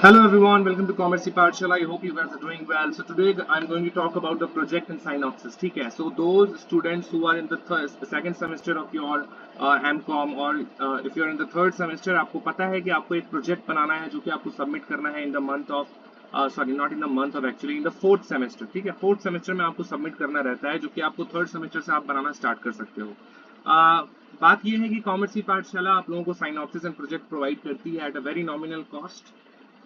Hello everyone, welcome to Commerce Pathshala. I hope you guys are doing well. So today I'm going to talk about the project and synopsis. ठीक है? So those students who are in the second semester of your MCOM or if you're in the third semester, आपको पता है कि आपको एक project बनाना है जो कि आपको submit करना है in the month of sorry not in the month of actually in the fourth semester. ठीक है? Fourth semester में आपको submit करना रहता है जो कि आपको third semester से आप बनाना start कर सकते हो. बात यह है कि कॉमर्स की पाठशाला आप लोगों को साइनॉप्सिस एंड प्रोजेक्ट प्रोवाइड करती है at a very nominal cost.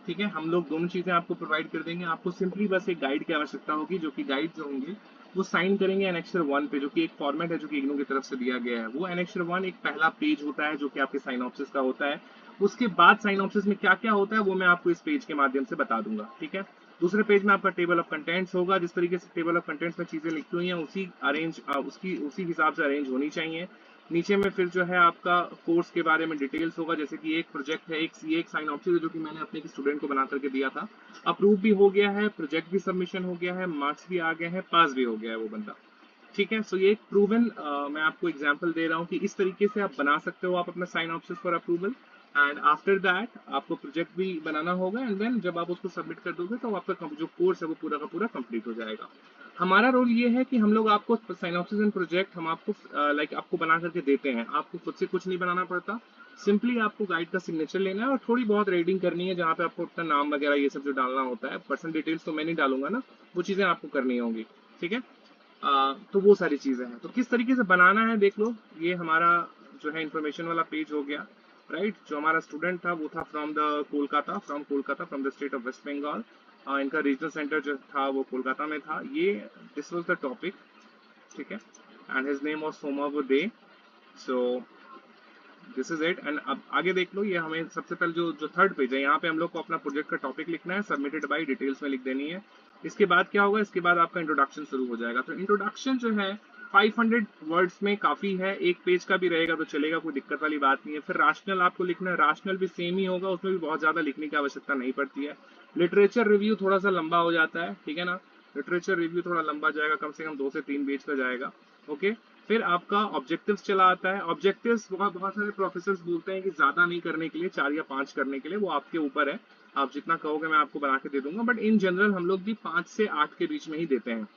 ठीक है, हम लोग दोनों चीजें आपको प्रोवाइड कर देंगे. आपको सिंपली बस एक गाइड की आवश्यकता होगी जो कि गाइड जो होंगे वो साइन करेंगे एनेक्सर 1 पे, जो कि एक फॉर्मेट है जो कि इग्नू की तरफ से दिया गया है. वो एनेक्सर 1 एक पहला पेज होता है जो कि आपके साइनॉप्सिस का होता है. उसके बाद साइनॉप्सिस में क्या क्या होता है वो मैं आपको इस पेज के माध्यम से बता दूंगा. ठीक है, दूसरे पेज में आपका टेबल ऑफ कंटेंट्स होगा. जिस तरीके से टेबल ऑफ कंटेंट्स में चीजें लिखी हुई हैं उसी हिसाब से अरेंज होनी चाहिए. नीचे में फिर जो है आपका कोर्स के बारे में डिटेल्स होगा, जैसे कि एक प्रोजेक्ट है, एक साइनॉप्सिस है जो कि मैंने अपने एक स्टूडेंट को बना करके दिया था. अप्रूव भी हो गया है, प्रोजेक्ट भी सबमिशन हो गया है, मार्क्स भी आ गए हैं, पास भी हो गया है वो बंदा. ठीक है, सो ये एक प्रूवन मैं आपको एग्जांपल दे रहा हूँ कि इस तरीके से आप बना सकते हो आप अपना synopsis for approval. And after that आपको प्रोजेक्ट भी बनाना होगा एंड देन जब आप उसको सबमिट कर दोगे तो आपका जो कोर्स है वो पूरा का पूरा कंप्लीट हो जाएगा. हमारा रोल ये है कि हम लोग आपको साइनॉप्सिस एंड प्रोजेक्ट हम आपको आपको बना करके देते हैं. आपको खुद से कुछ नहीं बनाना पड़ता. सिंपली आपको गाइड का सिग्नेचर लेना है और थोड़ी बहुत रीडिंग करनी है जहाँ पे आपको अपना नाम वगैरह ये सब जो डालना होता है. पर्सनल डिटेल्स तो मैं नहीं डालूंगा ना, वो चीजें आपको करनी होंगी. ठीक है, तो वो सारी चीजें हैं. तो किस तरीके से बनाना है देख लो. ये हमारा जो है इंफॉर्मेशन वाला पेज हो गया. राइट, जो हमारा स्टूडेंट था वो था from Kolkata from the state of West Bengal. इनका रीजनल सेंटर जो था वो कोलकाता में था. ये दिस वाज द टॉपिक. ठीक है, एंड हिज नेम वाज सोमाव डे. So this is it. And अब आगे देख लो. ये हमें सबसे पहले जो थर्ड पेज है यहाँ पे हम लोग को अपना प्रोजेक्ट का टॉपिक लिखना है. सबमिटेड बाय डिटेल्स में लिख देनी है. इसके बाद क्या होगा, इसके बाद आपका इंट्रोडक्शन शुरू हो जाएगा. तो इंट्रोडक्शन जो है 500 वर्ड्स में काफी है. एक पेज का भी रहेगा तो चलेगा, कोई दिक्कत वाली बात नहीं है. फिर राशनल आपको लिखना है. राशनल भी सेम ही होगा, उसमें भी बहुत ज्यादा लिखने की आवश्यकता नहीं पड़ती है. लिटरेचर रिव्यू थोड़ा सा लंबा हो जाता है. ठीक है ना, लिटरेचर रिव्यू थोड़ा लंबा जाएगा, कम से कम 2 से 3 पेज का जाएगा. ओके, फिर आपका ऑब्जेक्टिव्स चला आता है. ऑब्जेक्टिव्स बहुत सारे प्रोफेसर्स बोलते हैं कि ज्यादा नहीं करने के लिए, 4 या 5 करने के लिए. वो आपके ऊपर है, आप जितना कहोगे मैं आपको बना के दे दूंगा. बट इन जनरल हम लोग भी 5 से 8 के बीच में ही देते हैं.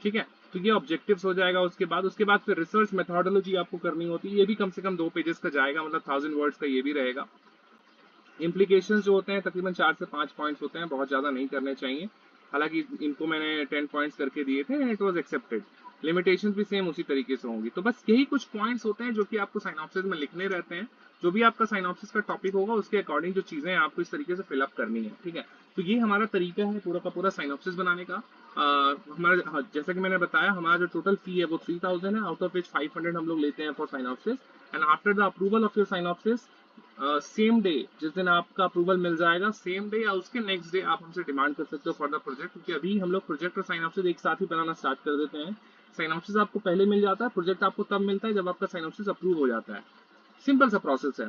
ठीक है, तो ये ऑब्जेक्टिव्स हो जाएगा. उसके बाद फिर रिसर्च मेथोडोलॉजी आपको करनी होती है. ये भी कम से कम 2 पेजेस का जाएगा, मतलब 1000 वर्ड्स का ये भी रहेगा. इम्प्लीकेशंस जो होते हैं तकरीबन 4 से 5 पॉइंट्स होते हैं, बहुत ज्यादा नहीं करने चाहिए. हालांकि इनको मैंने 10 पॉइंट्स करके दिए थे and it was accepted. Limitations भी सेम उसी तरीके से होंगी. तो बस यही कुछ पॉइंट्स होते हैं जो कि आपको साइनॉप्सिस में लिखने रहते हैं. जो भी आपका साइनॉप्सिस का टॉपिक होगा उसके अकॉर्डिंग जो चीजें हैं आपको इस तरीके से फिलअप करनी है. ठीक है, तो ये हमारा तरीका है पूरा का पूरा साइनॉप्सिस बनाने का. हमारा जैसा कि मैंने बताया, हमारा जो टोटल फी है वो 3000 है, आउट ऑफ विच 500 हम लोग लेते हैं for synopsis. And after the approval of your synopsis, same day जिस दिन आपका अप्रूवल मिल जाएगा, सेम डे या उसके नेक्स्ट डे आप हमसे डिमांड कर सकते हो फॉर द प्रोजेक्ट. क्योंकि अभी हम लोग प्रोजेक्ट और साइनॉप्सिस एक साथ ही बनाना स्टार्ट कर देते हैं. साइनॉप्सिस आपको पहले मिल जाता है, प्रोजेक्ट आपको तब मिलता है जब आपका साइनॉप्सिस अप्रूव हो जाता है. सिंपल सा प्रोसेस है.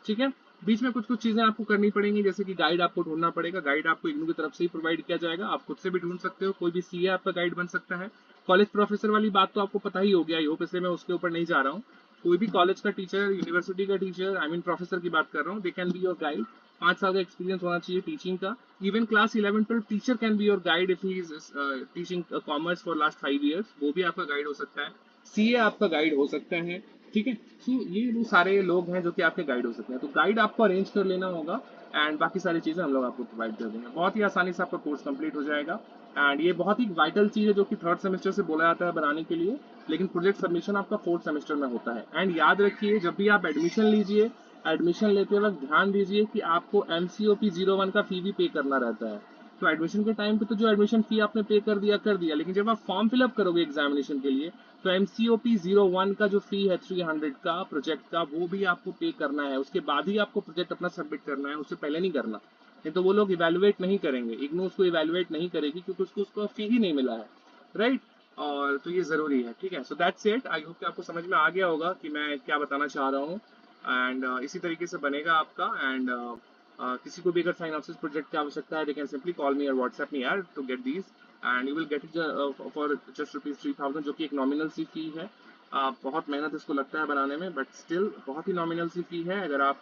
ठीक है, बीच में कुछ कुछ चीजें आपको करनी पड़ेंगी, जैसे कि गाइड आपको ढूंढना पड़ेगा. गाइड आपको इग्नू की तरफ से ही प्रोवाइड किया जाएगा, आप खुद से भी ढूंढ सकते हो. कोई भी सीए आपका गाइड बन सकता है. कॉलेज प्रोफेसर वाली बात तो आपको पता ही हो गया, आई होप, इसलिए मैं उसके ऊपर नहीं जा रहा हूँ. कोई भी कॉलेज का टीचर, यूनिवर्सिटी का टीचर, आई मीन प्रोफेसर की बात कर रहा हूँ, they can be your guide. 5 साल का एक्सपीरियंस होना चाहिए टीचिंग का. Even class 11-12 teacher can be your guide if he is teaching commerce for last 5 years. वो भी आपका गाइड हो सकता है. सीए आपका गाइड हो सकता है. ठीक है, सो ये वो सारे लोग हैं जो कि आपके गाइड हो सकते हैं. तो गाइड आपको अरेंज कर लेना होगा एंड बाकी सारी चीजें हम लोग आपको प्रोवाइड कर देंगे. बहुत ही आसानी से आपका कोर्स कंप्लीट हो जाएगा. एंड ये बहुत ही वाइटल चीज है जो कि थर्ड सेमेस्टर से बोला जाता है बनाने के लिए, लेकिन प्रोजेक्ट सबमिशन आपका फोर्थ सेमेस्टर में होता है. एंड याद रखिए, जब भी आप एडमिशन लीजिए, एडमिशन लेते वक्त ध्यान दीजिए कि आपको MCOP 01 का फी भी पे करना रहता है. तो एडमिशन के टाइम पे तो जो एडमिशन फी आपने पे कर दिया, लेकिन जब आप फॉर्म फिलअप करोगे एग्जामिनेशन के लिए तो MCOP 01 का जो फी है 300 का प्रोजेक्ट का, वो भी आपको पे करना है. उसके बाद ही आपको प्रोजेक्ट अपना सबमिट करना है, उससे पहले नहीं करना. नहीं तो वो लोग इवेलुएट नहीं करेंगे, इग्नू उसको इवेलुएट नहीं करेगी क्योंकि उसको उसका फी ही नहीं मिला है. राइट, और तो ये जरूरी है. ठीक है, so that's it. I hope कि आपको समझ में आ गया होगा कि मैं क्या बताना चाह रहा हूँ. एंड इसी तरीके से बनेगा आपका. एंड किसी को भी अगर साइनॉप्सिस प्रोजेक्ट की आवश्यकता है, they can simply call me और व्हाट्सएप मी यार to get these. And you will get it for just ₹3000, जो कि एक नॉमिनल सी फी है. बहुत मेहनत इसको लगता है बनाने में, बट स्टिल बहुत ही नॉमिनल सी फी है. अगर आप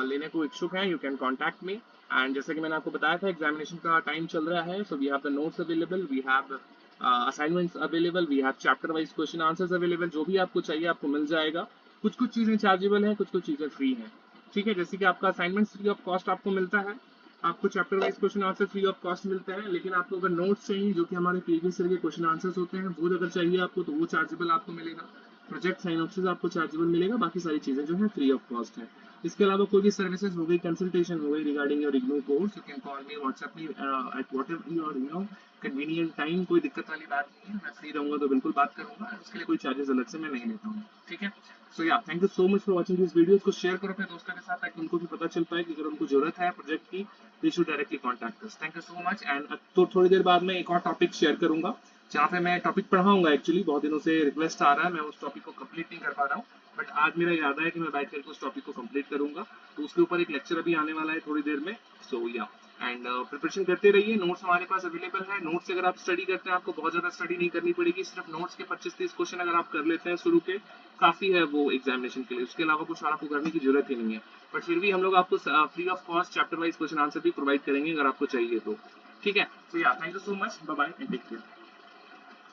लेने को इच्छुक हैं, you can contact me. And जैसे कि मैंने आपको बताया था, एग्जामिनेशन का टाइम चल रहा है, so we have the notes available, we have assignments available, we have chapter wise question answers available. जो भी आपको चाहिए आपको मिल जाएगा। कुछ कुछ चीज़ें चार्जेबल हैं, कुछ कुछ चीज़ें फ्री हैं। ठीक है, जैसे कि आपका असाइनमेंट फ्री ऑफ कॉस्ट आपको मिलता है, आपको chapter wise question answer free of cost मिलते हैं। लेकिन आपको अगर नोट्स चाहिए जो कि हमारे प्रीवियस ईयर के क्वेश्चन आंसर्स होते हैं, वो अगर चाहिए आपको तो वो चार्जेबल आपको मिलेगा। प्रोजेक्ट साइनॉप्सिस आपको चार्जेबल मिलेगा, बाकी सारी चीजें जो है फ्री ऑफ कॉस्ट है। इसके अलावा कोई भी सर्विसेज हो गई, कंसल्टेशन हो गई regarding your IGNOU course, you can call me, WhatsApp me at what ever your convenient time. कोई दिक्कत वाली बात नहीं है, मैं फ्री रहूंगा तो बिल्कुल बात करूंगा, उसके लिए कोई चार्जेस अलग से मैं नहीं लेता हूँ। ठीक है, सो या thank you so much for watching this video. इसको शेयर करो अपने दोस्तों के साथ ताकि उनको भी पता चल पाए कि अगर उनको जरूरत है प्रोजेक्ट की, they should directly contact us. Thank you so much. And तो थोड़ी देर बाद मैं एक और टॉपिक शेयर करूंगा, जहाँ पे मैं टॉपिक पढ़ाऊंगा। एक्चुअली बहुत दिनों से रिक्वेस्ट आ रहा है, मैं उस टॉपिक को कंप्लीट नहीं कर पा रहा हूँ, बट आज मेरा इरादा है कि मैं बैठ करके उस टॉपिक को कंप्लीट करूंगा। तो उसके ऊपर एक लेक्चर अभी आने वाला है थोड़ी देर में। सो या एंड प्रिपरेशन करते रहिए, नोट्स हमारे पास अवेलेबल है। नोट्स से अगर आप स्टडी करते हैं, आपको बहुत ज्यादा स्टडी नहीं करनी पड़ेगी, सिर्फ नोट्स के 25-30 क्वेश्चन अगर आप कर लेते हैं शुरू के, काफी है वो एग्जामिनेशन के लिए। उसके अलावा कुछ और आपको करने की जरूरत ही नहीं है। बट फिर भी हम लोग आपको free of cost chapter wise question answer भी प्रोवाइड करेंगे अगर आपको चाहिए तो। ठीक है, तो yeah thank you so much, bye bye and take care.